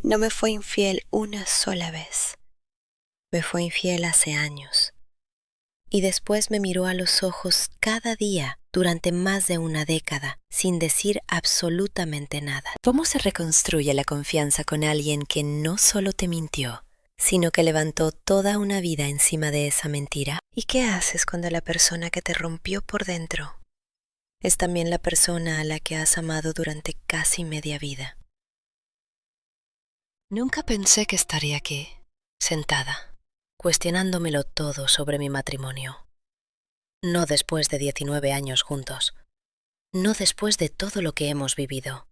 No me fue infiel una sola vez. Me fue infiel hace años. Y después me miró a los ojos cada día durante más de una década, sin decir absolutamente nada. ¿Cómo se reconstruye la confianza con alguien que no solo te mintió, sino que levantó toda una vida encima de esa mentira? ¿Y qué haces cuando la persona que te rompió por dentro es también la persona a la que has amado durante casi media vida? Nunca pensé que estaría aquí, sentada, cuestionándomelo todo sobre mi matrimonio. No después de 19 años juntos. No después de todo lo que hemos vivido.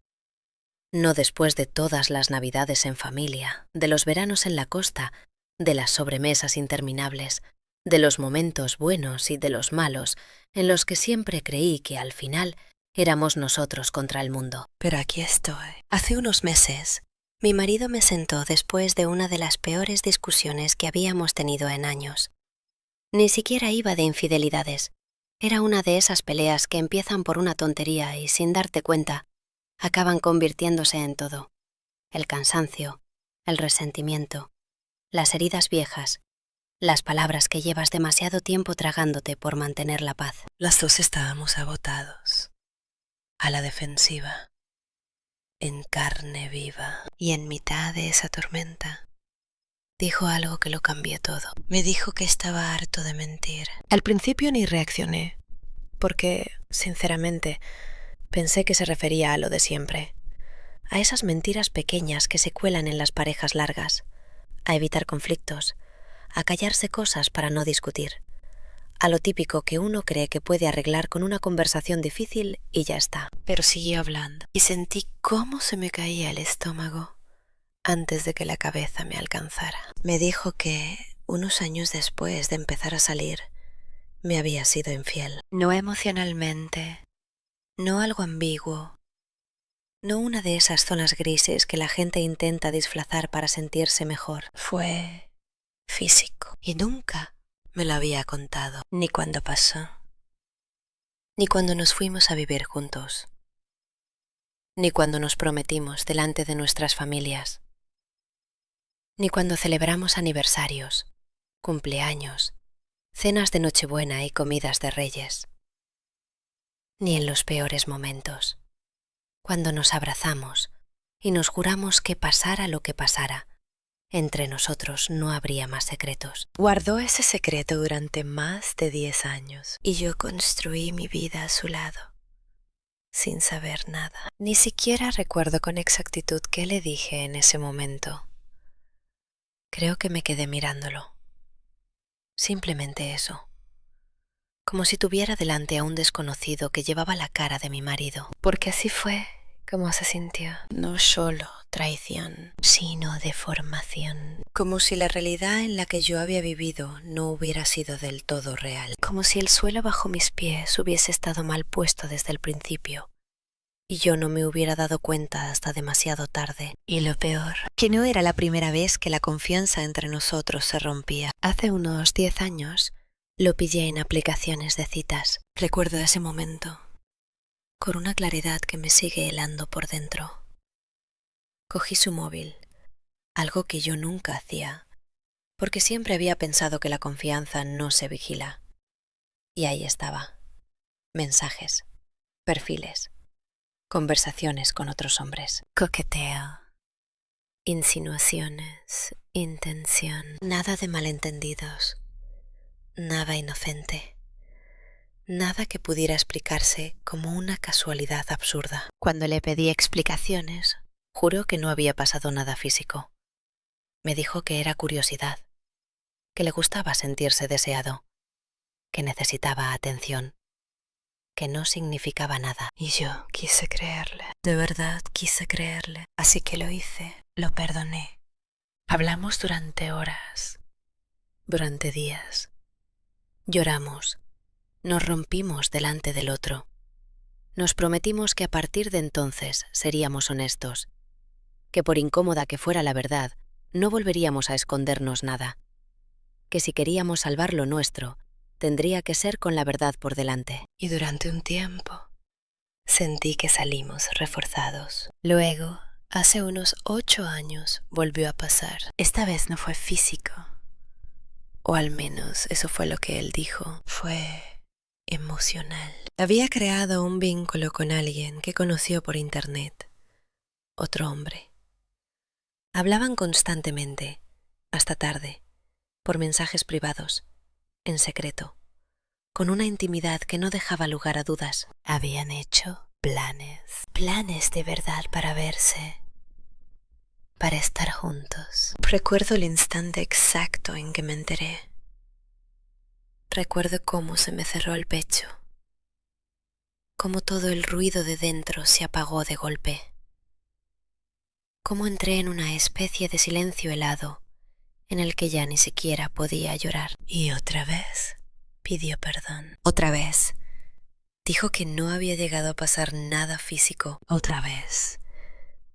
No después de todas las navidades en familia, de los veranos en la costa, de las sobremesas interminables, de los momentos buenos y de los malos, en los que siempre creí que al final éramos nosotros contra el mundo. Pero aquí estoy. Hace unos meses, mi marido me sentó después de una de las peores discusiones que habíamos tenido en años. Ni siquiera iba de infidelidades. Era una de esas peleas que empiezan por una tontería y, sin darte cuenta, acaban convirtiéndose en todo. El cansancio, el resentimiento, las heridas viejas, las palabras que llevas demasiado tiempo tragándote por mantener la paz. Las dos estábamos agotados, a la defensiva, en carne viva. Y en mitad de esa tormenta, dijo algo que lo cambió todo. Me dijo que estaba harto de mentir. Al principio ni reaccioné, porque, sinceramente, pensé que se refería a lo de siempre, a esas mentiras pequeñas que se cuelan en las parejas largas, a evitar conflictos, a callarse cosas para no discutir, a lo típico que uno cree que puede arreglar con una conversación difícil y ya está. Pero siguió hablando y sentí cómo se me caía el estómago antes de que la cabeza me alcanzara. Me dijo que, unos años después de empezar a salir, me había sido infiel. No emocionalmente, no algo ambiguo, no una de esas zonas grises que la gente intenta disfrazar para sentirse mejor. Fue físico. Y nunca me lo había contado, ni cuando pasó, ni cuando nos fuimos a vivir juntos, ni cuando nos prometimos delante de nuestras familias, ni cuando celebramos aniversarios, cumpleaños, cenas de Nochebuena y comidas de Reyes, ni en los peores momentos, cuando nos abrazamos y nos juramos que pasara lo que pasara, entre nosotros no habría más secretos. Guardó ese secreto durante más de 10 años y yo construí mi vida a su lado, sin saber nada. Ni siquiera recuerdo con exactitud qué le dije en ese momento. Creo que me quedé mirándolo. Simplemente eso. Como si tuviera delante a un desconocido que llevaba la cara de mi marido. Porque así fue como se sintió. No solo traición, sino deformación. Como si la realidad en la que yo había vivido no hubiera sido del todo real. Como si el suelo bajo mis pies hubiese estado mal puesto desde el principio. Y yo no me hubiera dado cuenta hasta demasiado tarde. Y lo peor, que no era la primera vez que la confianza entre nosotros se rompía. Hace unos 10 años lo pillé en aplicaciones de citas. Recuerdo ese momento, con una claridad que me sigue helando por dentro. Cogí su móvil, algo que yo nunca hacía, porque siempre había pensado que la confianza no se vigila. Y ahí estaba. Mensajes, perfiles, conversaciones con otros hombres, coqueteo, insinuaciones, intención, nada de malentendidos, nada inocente, nada que pudiera explicarse como una casualidad absurda. Cuando le pedí explicaciones, juró que no había pasado nada físico. Me dijo que era curiosidad, que le gustaba sentirse deseado, que necesitaba atención, que no significaba nada. Y yo quise creerle, de verdad quise creerle. Así que lo hice, lo perdoné. Hablamos durante horas, durante días. Lloramos, nos rompimos delante del otro. Nos prometimos que a partir de entonces seríamos honestos, que por incómoda que fuera la verdad, no volveríamos a escondernos nada, que si queríamos salvar lo nuestro, tendría que ser con la verdad por delante. Y durante un tiempo sentí que salimos reforzados. Luego, Hace unos 8 años volvió a pasar. Esta vez no fue físico. O al menos eso fue lo que él dijo. Fue emocional. Había creado un vínculo con alguien que conoció por internet. Otro hombre. Hablaban constantemente, hasta tarde, por mensajes privados, en secreto, con una intimidad que no dejaba lugar a dudas. Habían hecho planes de verdad para verse, para estar juntos. Recuerdo el instante exacto en que me enteré. Recuerdo cómo se me cerró el pecho, cómo todo el ruido de dentro se apagó de golpe, cómo entré en una especie de silencio helado en el que ya ni siquiera podía llorar. Y otra vez pidió perdón. Otra vez dijo que no había llegado a pasar nada físico. Otra vez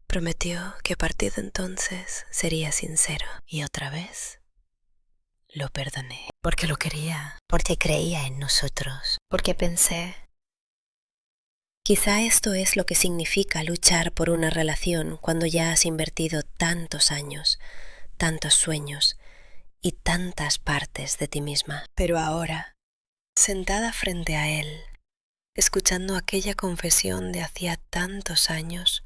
prometió que a partir de entonces sería sincero. Y otra vez lo perdoné. Porque lo quería. Porque creía en nosotros. Porque pensé, quizá esto es lo que significa luchar por una relación cuando ya has invertido tantos años, tantos sueños y tantas partes de ti misma. Pero ahora, sentada frente a él, escuchando aquella confesión de hacía tantos años,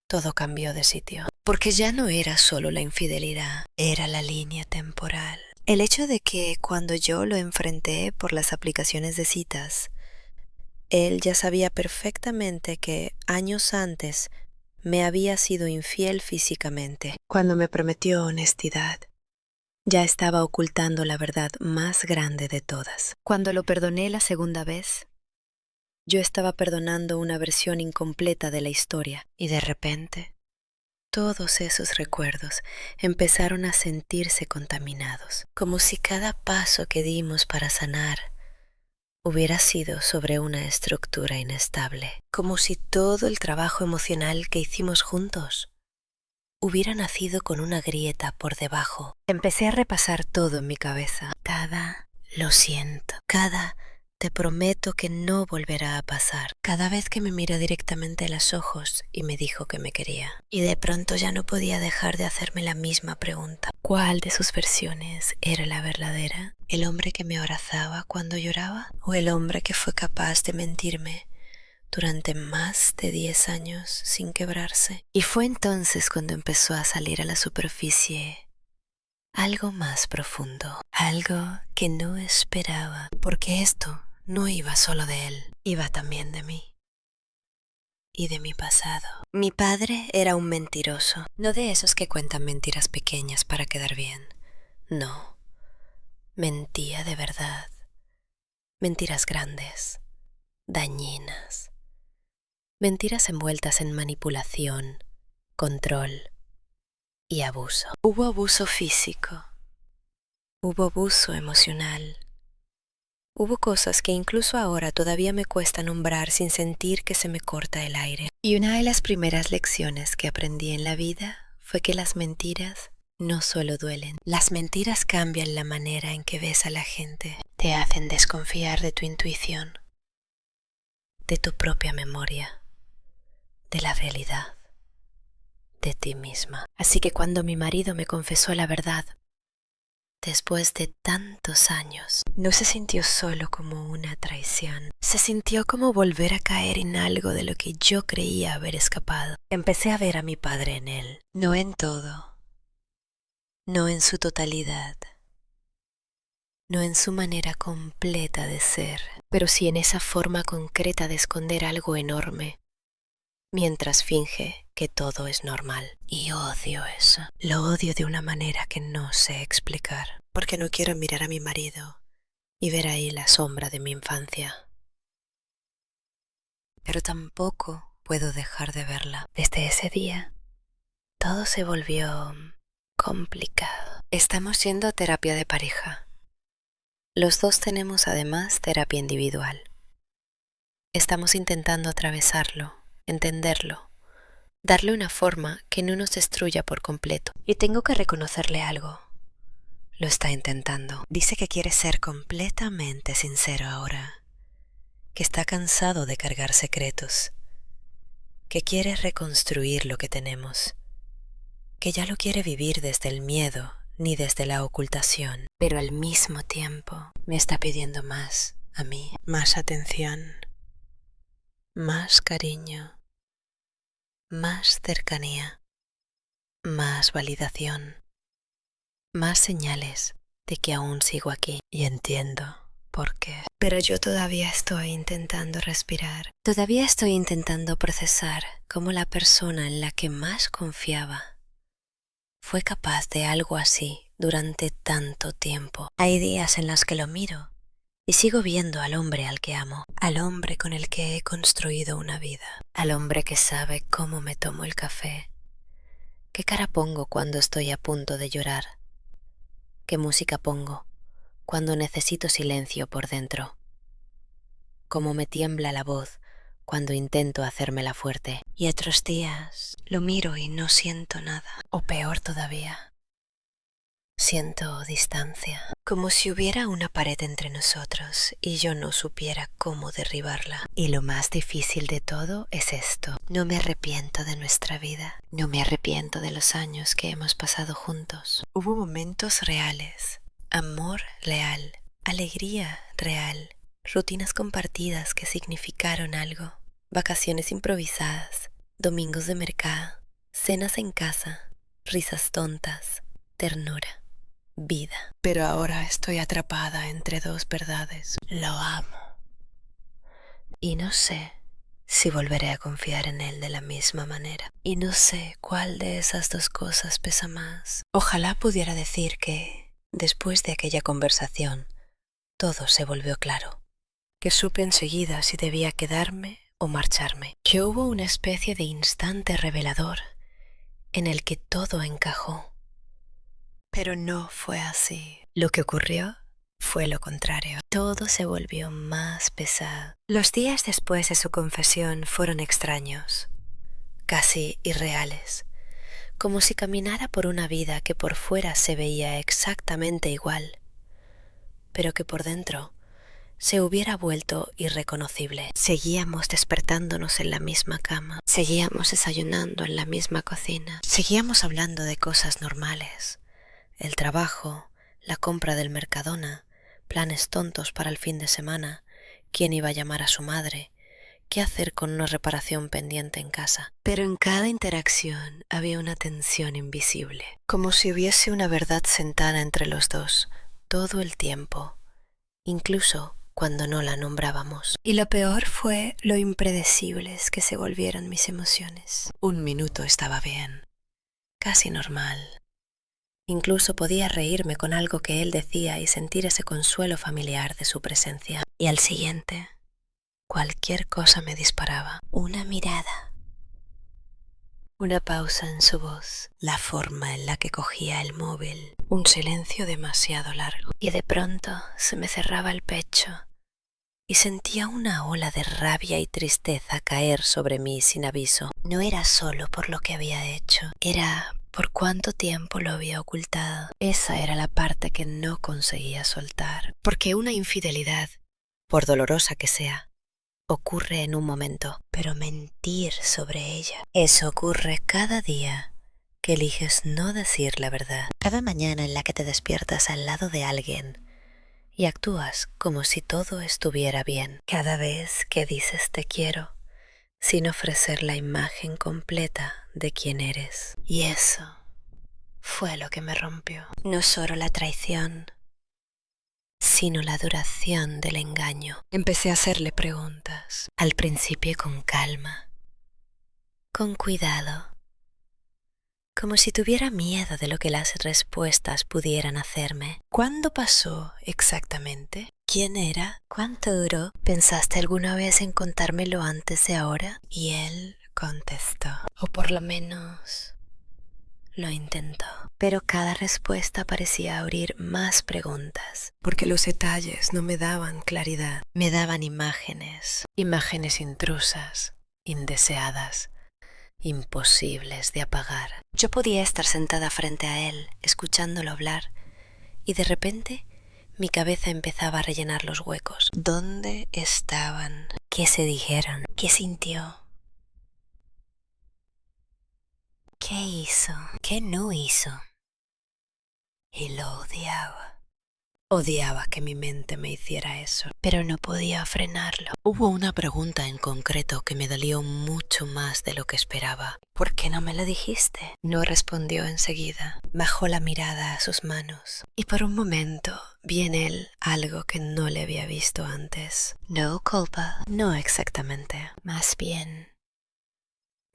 todo cambió de sitio. Porque ya no era solo la infidelidad, era la línea temporal. El hecho de que cuando yo lo enfrenté por las aplicaciones de citas, él ya sabía perfectamente que años antes me había sido infiel físicamente. Cuando me prometió honestidad, ya estaba ocultando la verdad más grande de todas. Cuando lo perdoné la segunda vez, yo estaba perdonando una versión incompleta de la historia. Y de repente, todos esos recuerdos empezaron a sentirse contaminados, como si cada paso que dimos para sanar hubiera sido sobre una estructura inestable, como si todo el trabajo emocional que hicimos juntos hubiera nacido con una grieta por debajo. Empecé a repasar todo en mi cabeza. Cada lo siento, cada te prometo que no volverá a pasar. Cada vez que me miró directamente a los ojos y me dijo que me quería. Y de pronto ya no podía dejar de hacerme la misma pregunta. ¿Cuál de sus versiones era la verdadera? ¿El hombre que me abrazaba cuando lloraba? ¿O el hombre que fue capaz de mentirme durante más de 10 años sin quebrarse? Y fue entonces cuando empezó a salir a la superficie algo más profundo, algo que no esperaba, porque esto no iba solo de él, iba también de mí y de mi pasado. Mi padre era un mentiroso, no de esos que cuentan mentiras pequeñas para quedar bien. No, mentía de verdad, mentiras grandes, dañinas, mentiras envueltas en manipulación, control y abuso. Hubo abuso físico, hubo abuso emocional, hubo cosas que incluso ahora todavía me cuesta nombrar sin sentir que se me corta el aire. Y una de las primeras lecciones que aprendí en la vida fue que las mentiras no solo duelen. Las mentiras cambian la manera en que ves a la gente, te hacen desconfiar de tu intuición, de tu propia memoria, de la realidad, de ti misma. Así que cuando mi marido me confesó la verdad, después de tantos años, no se sintió solo como una traición. Se sintió como volver a caer en algo de lo que yo creía haber escapado. Empecé a ver a mi padre en él, no en todo, no en su totalidad, no en su manera completa de ser, pero sí en esa forma concreta de esconder algo enorme, mientras finge que todo es normal. Y odio eso. Lo odio de una manera que no sé explicar, porque no quiero mirar a mi marido y ver ahí la sombra de mi infancia. Pero tampoco puedo dejar de verla. Desde ese día, todo se volvió complicado. Estamos yendo a terapia de pareja. Los dos tenemos además terapia individual. Estamos intentando atravesarlo, entenderlo, darle una forma que no nos destruya por completo. Y tengo que reconocerle algo. Lo está intentando. Dice que quiere ser completamente sincero ahora, que está cansado de cargar secretos, que quiere reconstruir lo que tenemos, que ya lo quiere vivir desde el miedo ni desde la ocultación, pero al mismo tiempo me está pidiendo más a mí, más atención, más cariño, más cercanía, más validación, más señales de que aún sigo aquí y entiendo por qué. Pero yo todavía estoy intentando respirar, todavía estoy intentando procesar cómo la persona en la que más confiaba fue capaz de algo así durante tanto tiempo. Hay días en los que lo miro y sigo viendo al hombre al que amo, al hombre con el que he construido una vida, al hombre que sabe cómo me tomo el café, qué cara pongo cuando estoy a punto de llorar, qué música pongo cuando necesito silencio por dentro, cómo me tiembla la voz cuando intento hacérmela fuerte. Y otros días lo miro y no siento nada, o peor todavía, siento distancia, como si hubiera una pared entre nosotros y yo no supiera cómo derribarla. Y lo más difícil de todo es esto: no me arrepiento de nuestra vida, no me arrepiento de los años que hemos pasado juntos. Hubo momentos reales, amor real, alegría real, rutinas compartidas que significaron algo, vacaciones improvisadas, domingos de mercado, cenas en casa, risas tontas, ternura, vida. Pero ahora estoy atrapada entre dos verdades. Lo amo. Y no sé si volveré a confiar en él de la misma manera. Y no sé cuál de esas dos cosas pesa más. Ojalá pudiera decir que, después de aquella conversación, todo se volvió claro. Que supe enseguida si debía quedarme o marcharme. Que hubo una especie de instante revelador en el que todo encajó. Pero no fue así. Lo que ocurrió fue lo contrario. Todo se volvió más pesado. Los días después de su confesión fueron extraños, casi irreales, como si caminara por una vida que por fuera se veía exactamente igual, pero que por dentro se hubiera vuelto irreconocible. Seguíamos despertándonos en la misma cama, seguíamos desayunando en la misma cocina, seguíamos hablando de cosas normales: el trabajo, la compra del Mercadona, planes tontos para el fin de semana, quién iba a llamar a su madre, qué hacer con una reparación pendiente en casa. Pero en cada interacción había una tensión invisible, como si hubiese una verdad sentada entre los dos todo el tiempo, incluso cuando no la nombrábamos. Y lo peor fue lo impredecibles que se volvieron mis emociones. Un minuto estaba bien, casi normal. Incluso podía reírme con algo que él decía y sentir ese consuelo familiar de su presencia. Y al siguiente, cualquier cosa me disparaba. Una mirada, una pausa en su voz, la forma en la que cogía el móvil, un silencio demasiado largo. Y de pronto se me cerraba el pecho y sentía una ola de rabia y tristeza caer sobre mí sin aviso. No era solo por lo que había hecho, era por cuánto tiempo lo había ocultado. Esa era la parte que no conseguía soltar. Porque una infidelidad, por dolorosa que sea, ocurre en un momento. Pero mentir sobre ella, eso ocurre cada día que eliges no decir la verdad. Cada mañana en la que te despiertas al lado de alguien y actúas como si todo estuviera bien. Cada vez que dices te quiero, sin ofrecer la imagen completa de quién eres. Y eso fue lo que me rompió. No solo la traición, sino la duración del engaño. Empecé a hacerle preguntas, al principio con calma, con cuidado, como si tuviera miedo de lo que las respuestas pudieran hacerme. ¿Cuándo pasó exactamente? ¿Quién era? ¿Cuánto duró? ¿Pensaste alguna vez en contármelo antes de ahora? Y él contestó, o por lo menos lo intentó. Pero cada respuesta parecía abrir más preguntas, porque los detalles no me daban claridad, me daban imágenes, imágenes intrusas, indeseadas, imposibles de apagar. Yo podía estar sentada frente a él, escuchándolo hablar, y de repente mi cabeza empezaba a rellenar los huecos. ¿Dónde estaban? ¿Qué se dijeron? ¿Qué sintió? ¿Qué hizo? ¿Qué no hizo? Y lo odiaba. Odiaba que mi mente me hiciera eso, pero no podía frenarlo. Hubo una pregunta en concreto que me dolió mucho más de lo que esperaba. ¿Por qué no me lo dijiste? No respondió enseguida. Bajó la mirada a sus manos y por un momento vi en él algo que no le había visto antes. No culpa, no exactamente. Más bien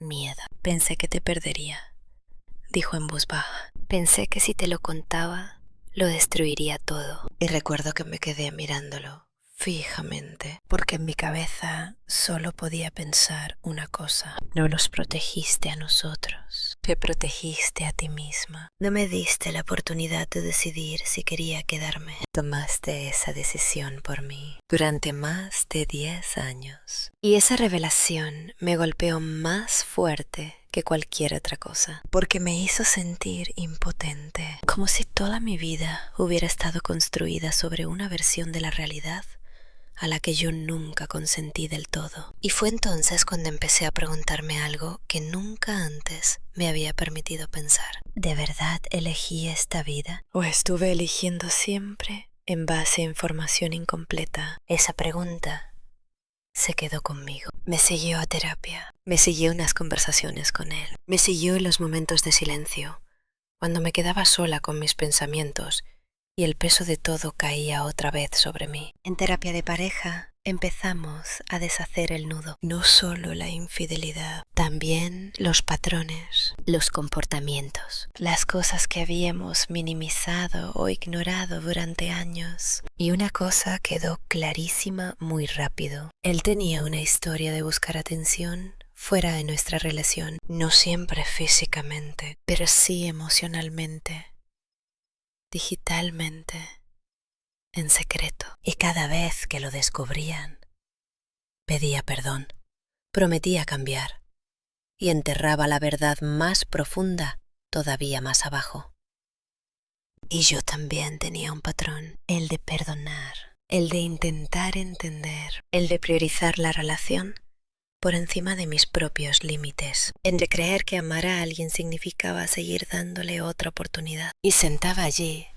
miedo. Pensé que te perdería, dijo en voz baja. Pensé que si te lo contaba, lo destruiría todo. Y recuerdo que me quedé mirándolo fijamente, porque en mi cabeza solo podía pensar una cosa. No los protegiste a nosotros, te protegiste a ti misma. No me diste la oportunidad de decidir si quería quedarme. Tomaste esa decisión por mí durante más de 10 años. Y esa revelación me golpeó más fuerte que cualquier otra cosa, porque me hizo sentir impotente, como si toda mi vida hubiera estado construida sobre una versión de la realidad a la que yo nunca consentí del todo. Y fue entonces cuando empecé a preguntarme algo que nunca antes me había permitido pensar. ¿De verdad elegí esta vida? ¿O estuve eligiendo siempre en base a información incompleta? Esa pregunta se quedó conmigo. Me siguió a terapia, me siguió unas conversaciones con él, me siguió en los momentos de silencio, cuando me quedaba sola con mis pensamientos y el peso de todo caía otra vez sobre mí. En terapia de pareja empezamos a deshacer el nudo. No solo la infidelidad, también los patrones, los comportamientos, las cosas que habíamos minimizado o ignorado durante años. Y una cosa quedó clarísima muy rápido. Él tenía una historia de buscar atención fuera de nuestra relación, no siempre físicamente, pero sí emocionalmente, digitalmente, en secreto. Y cada vez que lo descubrían, pedía perdón, prometía cambiar y enterraba la verdad más profunda todavía más abajo. Y yo también tenía un patrón, el de perdonar, el de intentar entender, el de priorizar la relación por encima de mis propios límites, el de creer que amar a alguien significaba seguir dándole otra oportunidad. Y sentaba allí,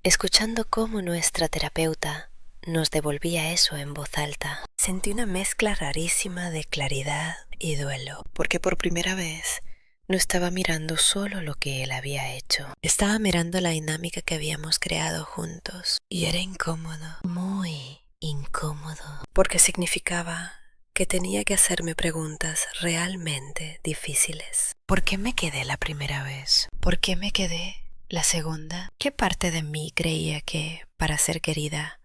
escuchando cómo nuestra terapeuta nos devolvía eso en voz alta. Sentí una mezcla rarísima de claridad y duelo, porque por primera vez no estaba mirando solo lo que él había hecho. Estaba mirando la dinámica que habíamos creado juntos. Y era incómodo, muy incómodo, porque significaba que tenía que hacerme preguntas realmente difíciles. ¿Por qué me quedé la primera vez? ¿Por qué me quedé la segunda? ¿Qué parte de mí creía que, para ser querida,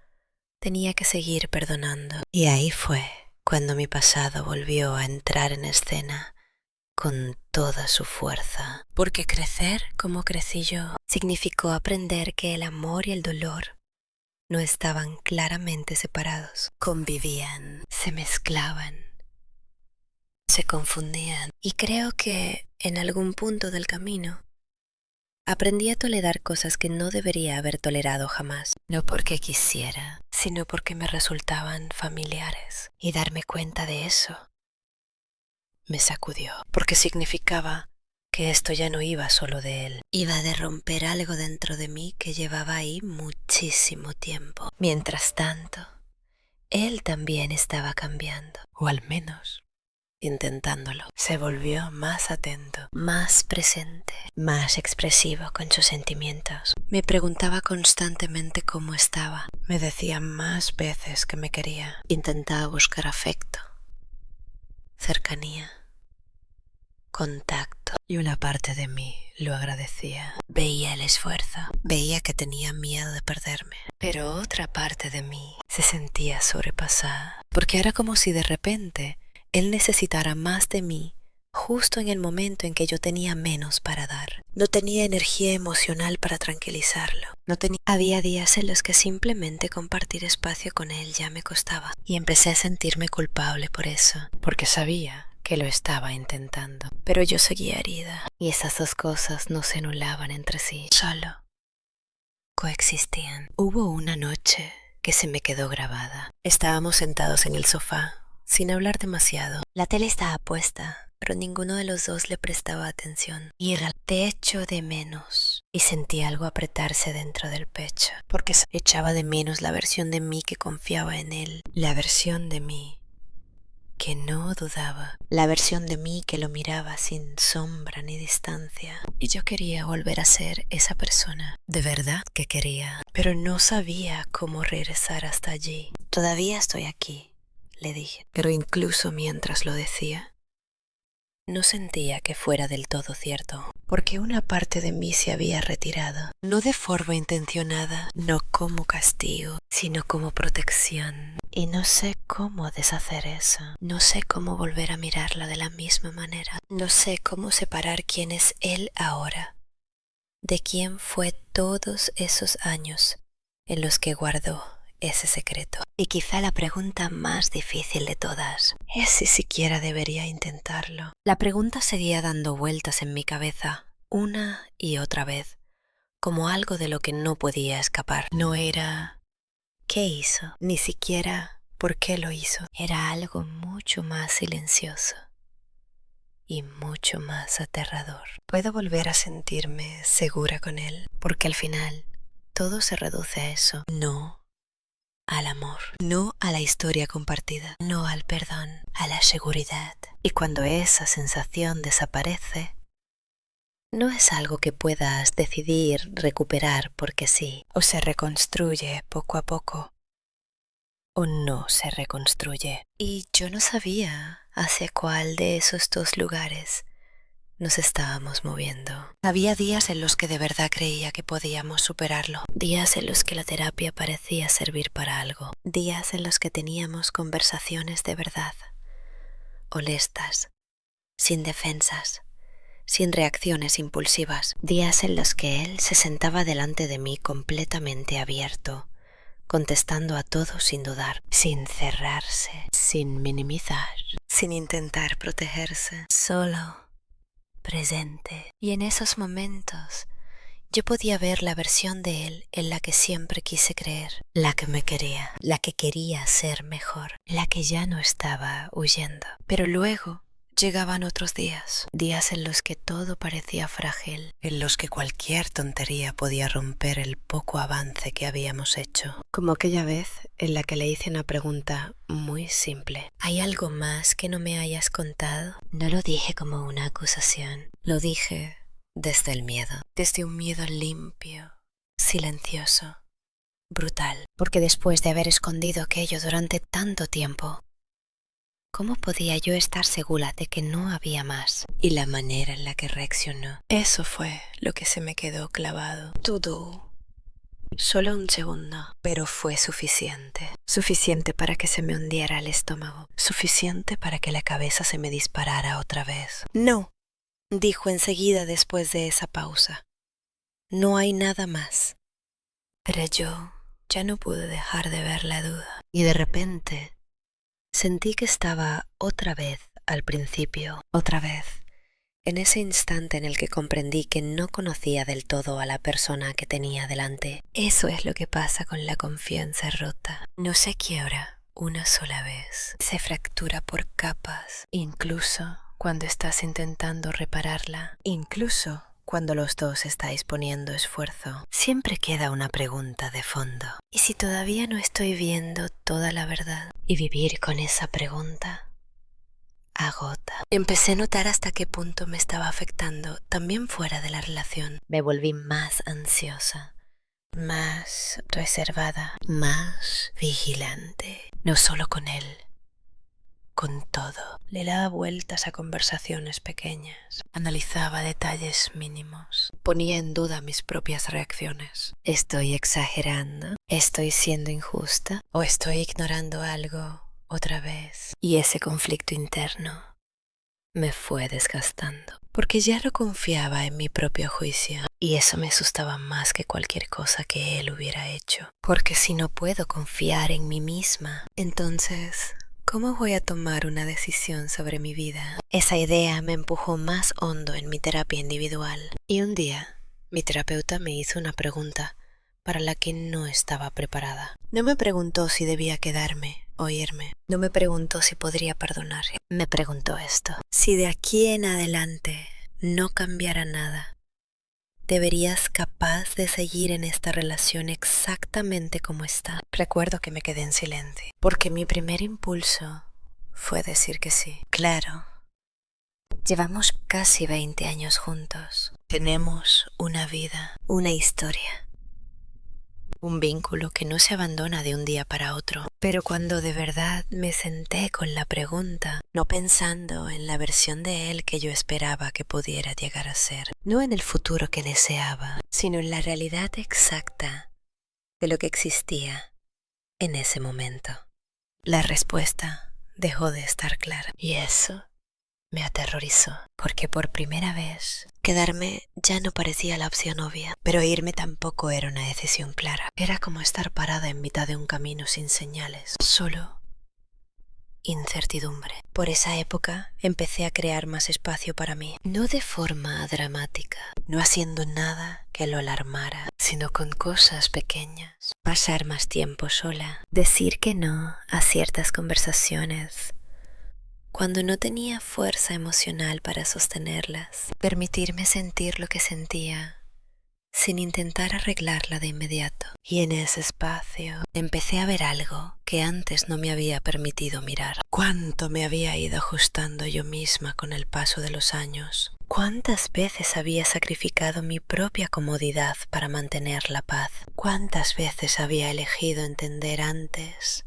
tenía que seguir perdonando? Y ahí fue cuando mi pasado volvió a entrar en escena con toda su fuerza. Porque crecer como crecí yo significó aprender que el amor y el dolor no estaban claramente separados. Convivían, se mezclaban, se confundían. Y creo que en algún punto del camino aprendí a tolerar cosas que no debería haber tolerado jamás. No porque quisiera, sino porque me resultaban familiares. Y darme cuenta de eso me sacudió, porque significaba que esto ya no iba solo de él. Iba de romper algo dentro de mí que llevaba ahí muchísimo tiempo. Mientras tanto, él también estaba cambiando, o al menos intentándolo. Se volvió más atento, más presente, más expresivo con sus sentimientos. Me preguntaba constantemente cómo estaba. Me decía más veces que me quería. Intentaba buscar afecto, cercanía, contacto. Y una parte de mí lo agradecía. Veía el esfuerzo, veía que tenía miedo de perderme. Pero otra parte de mí se sentía sobrepasada, porque era como si de repente él necesitara más de mí justo en el momento en que yo tenía menos para dar. No tenía energía emocional para tranquilizarlo. Había días en los que simplemente compartir espacio con él ya me costaba. Y empecé a sentirme culpable por eso, porque sabía que lo estaba intentando. Pero yo seguía herida, y esas dos cosas no se anulaban entre sí, solo coexistían. Hubo una noche que se me quedó grabada. Estábamos sentados en el sofá, sin hablar demasiado. La tele estaba puesta pero ninguno de los dos le prestaba atención. Y te echo de menos. Y sentí algo apretarse dentro del pecho, porque echaba de menos la versión de mí que confiaba en él, la versión de mí que no dudaba, la versión de mí que lo miraba sin sombra ni distancia. Y yo quería volver a ser esa persona, de verdad que quería, pero no sabía cómo regresar hasta allí. Todavía estoy aquí, le dije, pero incluso mientras lo decía, no sentía que fuera del todo cierto, porque una parte de mí se había retirado, no de forma intencionada, no como castigo, sino como protección. Y no sé cómo deshacer eso, no sé cómo volver a mirarla de la misma manera, no sé cómo separar quién es él ahora, de quién fue todos esos años en los que guardó ese secreto. Y quizá la pregunta más difícil de todas es si siquiera debería intentarlo. La pregunta seguía dando vueltas en mi cabeza una y otra vez, como algo de lo que no podía escapar. No era ¿qué hizo? Ni siquiera ¿por qué lo hizo? Era algo mucho más silencioso y mucho más aterrador. Puedo volver a sentirme segura con él, porque al final todo se reduce a eso. No al amor, no a la historia compartida, no al perdón, a la seguridad. Y cuando esa sensación desaparece, no es algo que puedas decidir recuperar porque sí, o se reconstruye poco a poco, o no se reconstruye. Y yo no sabía hacia cuál de esos dos lugares nos estábamos moviendo. Había días en los que de verdad creía que podíamos superarlo. Días en los que la terapia parecía servir para algo. Días en los que teníamos conversaciones de verdad, honestas, sin defensas, sin reacciones impulsivas. Días en los que él se sentaba delante de mí completamente abierto, contestando a todo sin dudar, sin cerrarse, sin minimizar, sin intentar protegerse, solo presente. Y en esos momentos yo podía ver la versión de él en la que siempre quise creer, la que me quería, la que quería ser mejor, la que ya no estaba huyendo. Pero luego llegaban otros días, días en los que todo parecía frágil, en los que cualquier tontería podía romper el poco avance que habíamos hecho. Como aquella vez en la que le hice una pregunta muy simple. ¿Hay algo más que no me hayas contado? No lo dije como una acusación, lo dije desde el miedo, desde un miedo limpio, silencioso, brutal. Porque después de haber escondido aquello durante tanto tiempo, ¿cómo podía yo estar segura de que no había más? Y la manera en la que reaccionó, eso fue lo que se me quedó clavado. Todo. Solo un segundo, pero fue suficiente. Suficiente para que se me hundiera el estómago. Suficiente para que la cabeza se me disparara otra vez. No, dijo enseguida después de esa pausa. No hay nada más. Pero yo ya no pude dejar de ver la duda. Y de repente sentí que estaba otra vez al principio, otra vez, en ese instante en el que comprendí que no conocía del todo a la persona que tenía delante. Eso es lo que pasa con la confianza rota. No se quiebra una sola vez, se fractura por capas, incluso cuando estás intentando repararla, incluso cuando los dos estáis poniendo esfuerzo. Siempre queda una pregunta de fondo. ¿Y si todavía no estoy viendo toda la verdad? Y vivir con esa pregunta agota. Empecé a notar hasta qué punto me estaba afectando, también fuera de la relación. Me volví más ansiosa, más reservada, más vigilante. No solo con él, con todo. Le daba vueltas a conversaciones pequeñas. Analizaba detalles mínimos. Ponía en duda mis propias reacciones. ¿Estoy exagerando? ¿Estoy siendo injusta? ¿O estoy ignorando algo otra vez? Y ese conflicto interno me fue desgastando, porque ya no confiaba en mi propio juicio, y eso me asustaba más que cualquier cosa que él hubiera hecho. Porque si no puedo confiar en mí misma, entonces ¿cómo voy a tomar una decisión sobre mi vida? Esa idea me empujó más hondo en mi terapia individual. Y un día, mi terapeuta me hizo una pregunta para la que no estaba preparada. No me preguntó si debía quedarme, oírme. No me preguntó si podría perdonar. Me preguntó esto: si de aquí en adelante no cambiara nada, ¿te verías capaz de seguir en esta relación exactamente como está? Recuerdo que me quedé en silencio, porque mi primer impulso fue decir que sí. Claro, llevamos casi 20 años juntos. Tenemos una vida, una historia, un vínculo que no se abandona de un día para otro. Pero cuando de verdad me senté con la pregunta, no pensando en la versión de él que yo esperaba que pudiera llegar a ser, no en el futuro que deseaba, sino en la realidad exacta de lo que existía en ese momento, la respuesta dejó de estar clara. Y eso me aterrorizó, porque por primera vez quedarme ya no parecía la opción obvia, pero irme tampoco era una decisión clara. Era como estar parada en mitad de un camino sin señales, solo incertidumbre. Por esa época empecé a crear más espacio para mí, no de forma dramática, no haciendo nada que lo alarmara, sino con cosas pequeñas. Pasar más tiempo sola, decir que no a ciertas conversaciones cuando no tenía fuerza emocional para sostenerlas, permitirme sentir lo que sentía sin intentar arreglarla de inmediato. Y en ese espacio empecé a ver algo que antes no me había permitido mirar. Cuánto me había ido ajustando yo misma con el paso de los años. Cuántas veces había sacrificado mi propia comodidad para mantener la paz. Cuántas veces había elegido entender antes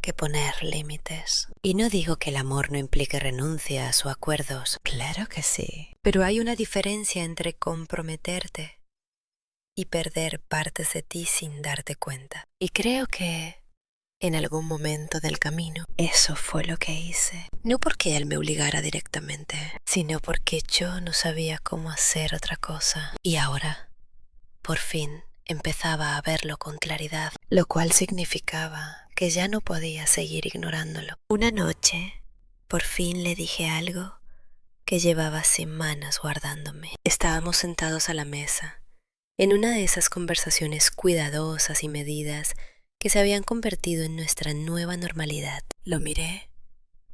que poner límites. Y no digo que el amor no implique renuncias o acuerdos. Claro que sí. Pero hay una diferencia entre comprometerte y perder partes de ti sin darte cuenta. Y creo que en algún momento del camino eso fue lo que hice. No porque él me obligara directamente, sino porque yo no sabía cómo hacer otra cosa. Y ahora, por fin, empezaba a verlo con claridad, lo cual significaba que ya no podía seguir ignorándolo. Una noche, por fin le dije algo que llevaba semanas guardándome. Estábamos sentados a la mesa, en una de esas conversaciones cuidadosas y medidas que se habían convertido en nuestra nueva normalidad. Lo miré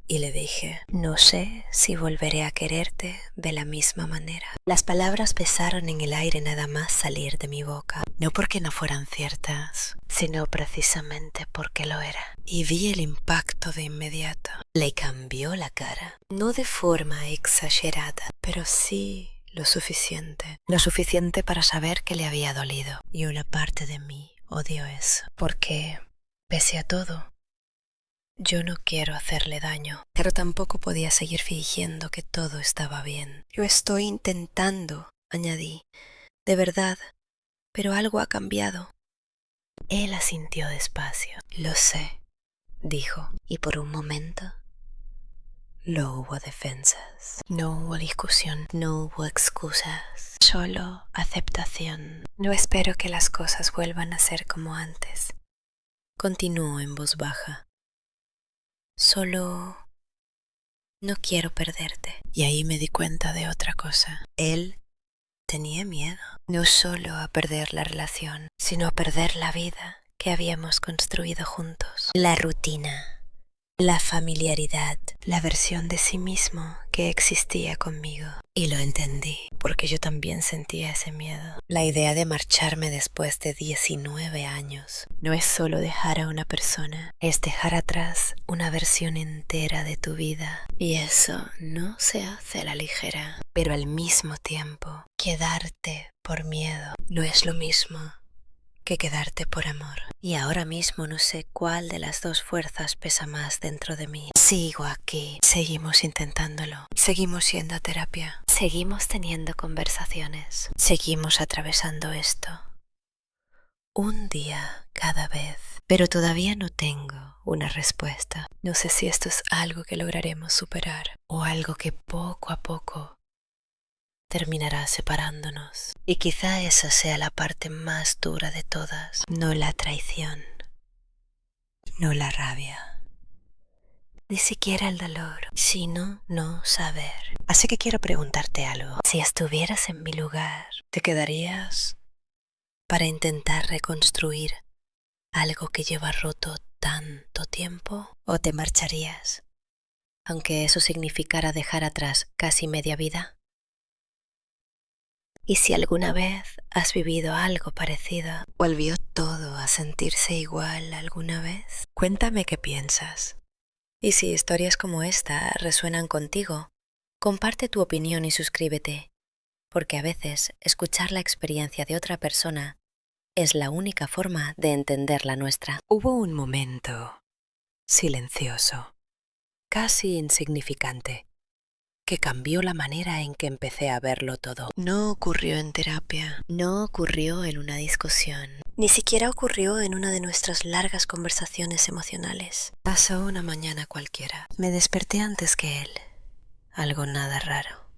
y le dije: no sé si volveré a quererte de la misma manera. Las palabras pesaron en el aire nada más salir de mi boca, no porque no fueran ciertas, sino precisamente porque lo era. Y vi el impacto de inmediato. Le cambió la cara, no de forma exagerada, pero sí lo suficiente. Lo suficiente para saber que le había dolido. Y una parte de mí odió eso, porque, pese a todo, yo no quiero hacerle daño, pero tampoco podía seguir fingiendo que todo estaba bien. Yo estoy intentando, añadí, de verdad, pero algo ha cambiado. Él asintió despacio. Lo sé, dijo, y por un momento no hubo defensas, no hubo discusión, no hubo excusas, solo aceptación. No espero que las cosas vuelvan a ser como antes, continuó en voz baja. Solo no quiero perderte. Y ahí me di cuenta de otra cosa. Él tenía miedo, no solo a perder la relación, sino a perder la vida que habíamos construido juntos. La rutina, la familiaridad, la versión de sí mismo que existía conmigo. Y lo entendí, porque yo también sentía ese miedo. La idea de marcharme después de 19 años no es solo dejar a una persona, es dejar atrás una versión entera de tu vida. Y eso no se hace a la ligera. Pero al mismo tiempo, quedarte por miedo no es lo mismo que quedarte por amor. Y ahora mismo no sé cuál de las dos fuerzas pesa más dentro de mí. Sigo aquí, seguimos intentándolo, seguimos yendo a terapia, seguimos teniendo conversaciones, seguimos atravesando esto. Un día cada vez, pero todavía no tengo una respuesta. No sé si esto es algo que lograremos superar o algo que poco a poco terminará separándonos. Y quizá esa sea la parte más dura de todas. No la traición, no la rabia, ni siquiera el dolor, sino no saber. Así que quiero preguntarte algo. Si estuvieras en mi lugar, ¿te quedarías para intentar reconstruir algo que lleva roto tanto tiempo o te marcharías, aunque eso significara dejar atrás casi media vida? Y si alguna vez has vivido algo parecido, ¿volvió todo a sentirse igual alguna vez? Cuéntame qué piensas. Y si historias como esta resuenan contigo, comparte tu opinión y suscríbete, porque a veces escuchar la experiencia de otra persona es la única forma de entender la nuestra. Hubo un momento silencioso, casi insignificante, que cambió la manera en que empecé a verlo todo. No ocurrió en terapia, no ocurrió en una discusión, ni siquiera ocurrió en una de nuestras largas conversaciones emocionales. Pasó una mañana cualquiera. Me desperté antes que él. Algo nada raro.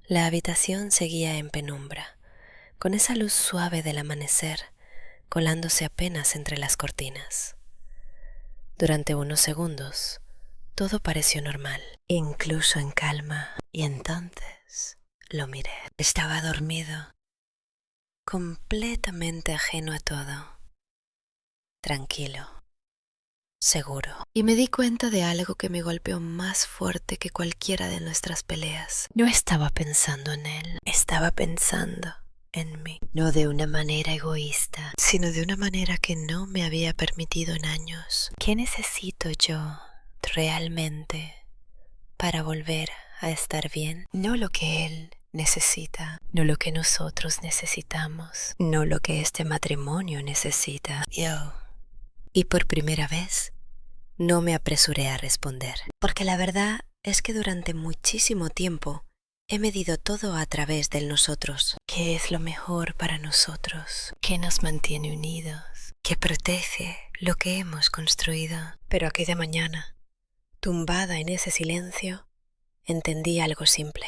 La habitación seguía en penumbra, con esa luz suave del amanecer colándose apenas entre las cortinas. Durante unos segundos, todo pareció normal, incluso en calma, y entonces lo miré. Estaba dormido, completamente ajeno a todo, tranquilo, seguro. Y me di cuenta de algo que me golpeó más fuerte que cualquiera de nuestras peleas. No estaba pensando en él, estaba pensando en mí. No de una manera egoísta, sino de una manera que no me había permitido en años. ¿Qué necesito yo realmente para volver a estar bien? No lo que él necesita, no lo que nosotros necesitamos, no lo que este matrimonio necesita. Yo. Y por primera vez, no me apresuré a responder, porque la verdad es que durante muchísimo tiempo he medido todo a través del nosotros. ¿Qué es lo mejor para nosotros? ¿Qué nos mantiene unidos? ¿Qué protege lo que hemos construido? Pero aquella mañana, tumbada en ese silencio, entendí algo simple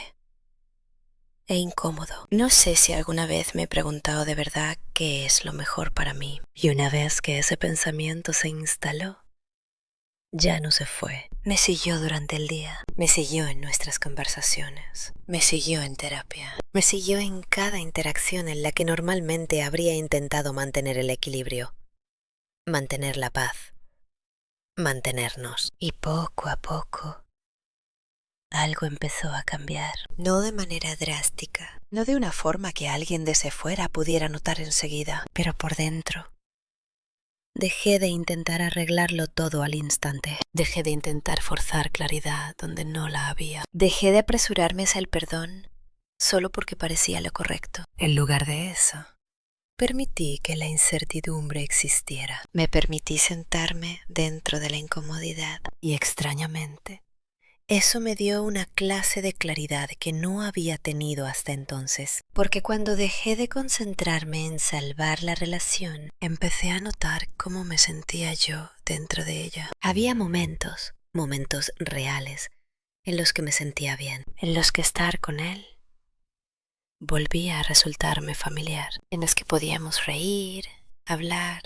e incómodo. No sé si alguna vez me he preguntado de verdad qué es lo mejor para mí. Y una vez que ese pensamiento se instaló, ya no se fue. Me siguió durante el día, me siguió en nuestras conversaciones, me siguió en terapia, me siguió en cada interacción en la que normalmente habría intentado mantener el equilibrio, mantener la paz, mantenernos. Y poco a poco, algo empezó a cambiar. No de manera drástica, no de una forma que alguien desde fuera pudiera notar enseguida, pero por dentro. Dejé de intentar arreglarlo todo al instante. Dejé de intentar forzar claridad donde no la había. Dejé de apresurarme hacia el perdón solo porque parecía lo correcto. En lugar de eso, permití que la incertidumbre existiera. Me permití sentarme dentro de la incomodidad. Y extrañamente, eso me dio una clase de claridad que no había tenido hasta entonces, porque cuando dejé de concentrarme en salvar la relación, empecé a notar cómo me sentía yo dentro de ella. Había momentos reales, en los que me sentía bien, en los que estar con él volvía a resultarme familiar, en los que podíamos reír, hablar,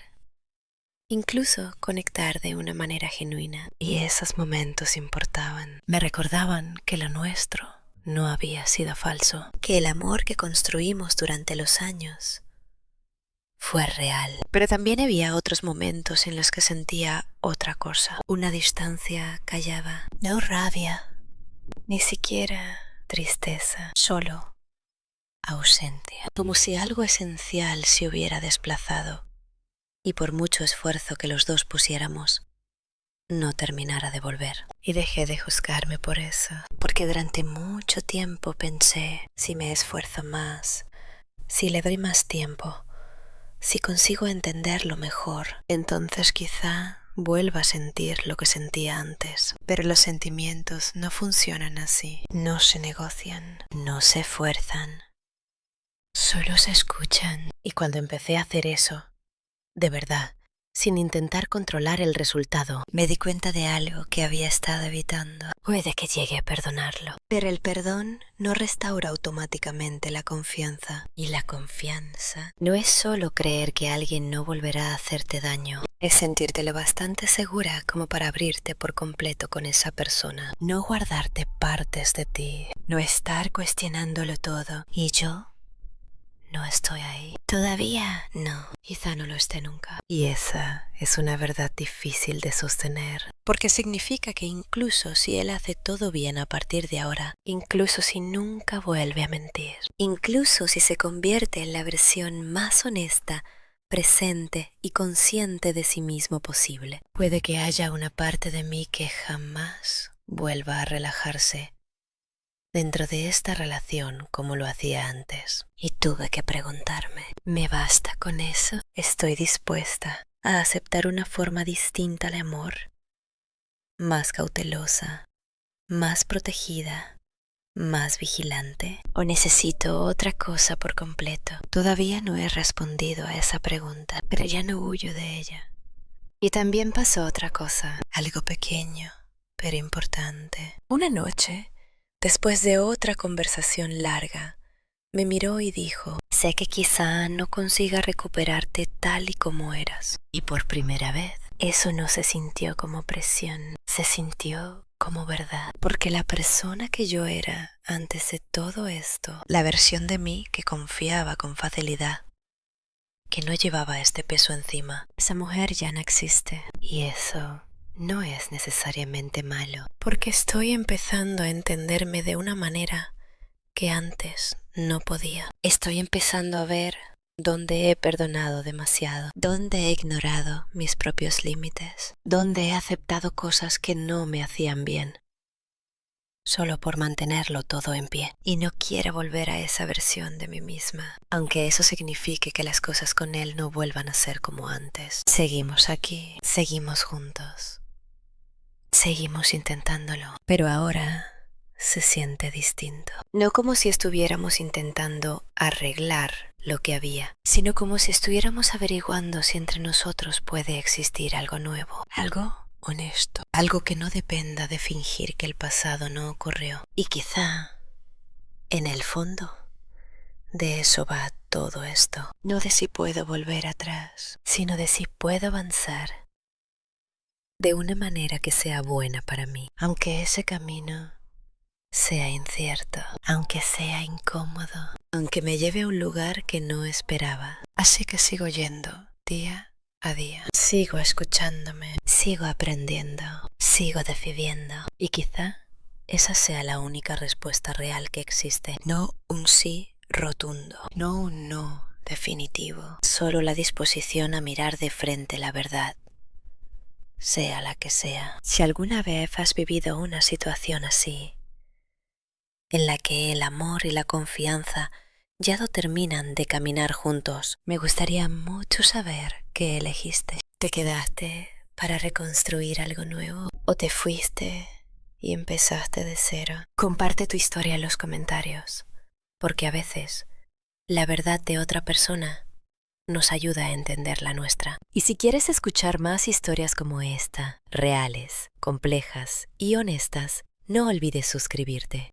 incluso conectar de una manera genuina. Y esos momentos importaban. Me recordaban que lo nuestro no había sido falso, que el amor que construimos durante los años fue real. Pero también había otros momentos en los que sentía otra cosa. Una distancia callada, no rabia, ni siquiera tristeza, solo ausencia, como si algo esencial se hubiera desplazado. Y por mucho esfuerzo que los dos pusiéramos, no terminara de volver. Y dejé de juzgarme por eso, porque durante mucho tiempo pensé, si me esfuerzo más, si le doy más tiempo, si consigo entenderlo mejor, entonces quizá vuelva a sentir lo que sentía antes. Pero los sentimientos no funcionan así, no se negocian, no se fuerzan, solo se escuchan. Y cuando empecé a hacer eso, de verdad, sin intentar controlar el resultado, me di cuenta de algo que había estado evitando. Puede que llegue a perdonarlo, pero el perdón no restaura automáticamente la confianza. Y la confianza no es solo creer que alguien no volverá a hacerte daño, es sentirte lo bastante segura como para abrirte por completo con esa persona. No guardarte partes de ti, no estar cuestionándolo todo. Y yo no estoy ahí. Todavía no, quizá no lo esté nunca. Y esa es una verdad difícil de sostener, porque significa que incluso si él hace todo bien a partir de ahora, incluso si nunca vuelve a mentir, incluso si se convierte en la versión más honesta, presente y consciente de sí mismo posible, puede que haya una parte de mí que jamás vuelva a relajarse dentro de esta relación como lo hacía antes. Y tuve que preguntarme, ¿me basta con eso? ¿Estoy dispuesta a aceptar una forma distinta al amor? Más cautelosa, más protegida, más vigilante. ¿O necesito otra cosa por completo? Todavía no he respondido a esa pregunta, pero ya no huyo de ella. Y también pasó otra cosa, algo pequeño, pero importante. Una noche, después de otra conversación larga, me miró y dijo, sé que quizá no consiga recuperarte tal y como eras. Y por primera vez, eso no se sintió como presión, se sintió como verdad. Porque la persona que yo era antes de todo esto, la versión de mí que confiaba con facilidad, que no llevaba este peso encima, esa mujer ya no existe. Y eso no es necesariamente malo, porque estoy empezando a entenderme de una manera que antes no podía. Estoy empezando a ver dónde he perdonado demasiado, dónde he ignorado mis propios límites, dónde he aceptado cosas que no me hacían bien, solo por mantenerlo todo en pie. Y no quiero volver a esa versión de mí misma, aunque eso signifique que las cosas con él no vuelvan a ser como antes. Seguimos aquí, seguimos juntos. Seguimos intentándolo, pero ahora se siente distinto. No como si estuviéramos intentando arreglar lo que había, sino como si estuviéramos averiguando si entre nosotros puede existir algo nuevo, algo honesto, algo que no dependa de fingir que el pasado no ocurrió. Y quizá, en el fondo, de eso va todo esto. No de si puedo volver atrás, sino de si puedo avanzar de una manera que sea buena para mí, aunque ese camino sea incierto, aunque sea incómodo, aunque me lleve a un lugar que no esperaba. Así que sigo yendo día a día, sigo escuchándome, sigo aprendiendo, sigo decidiendo. Y quizá esa sea la única respuesta real que existe, no un sí rotundo, no un no definitivo, solo la disposición a mirar de frente la verdad, sea la que sea. Si alguna vez has vivido una situación así, en la que el amor y la confianza ya no terminan de caminar juntos, me gustaría mucho saber qué elegiste. ¿Te quedaste para reconstruir algo nuevo o te fuiste y empezaste de cero? Comparte tu historia en los comentarios, porque a veces la verdad de otra persona nos ayuda a entender la nuestra. Y si quieres escuchar más historias como esta, reales, complejas y honestas, no olvides suscribirte.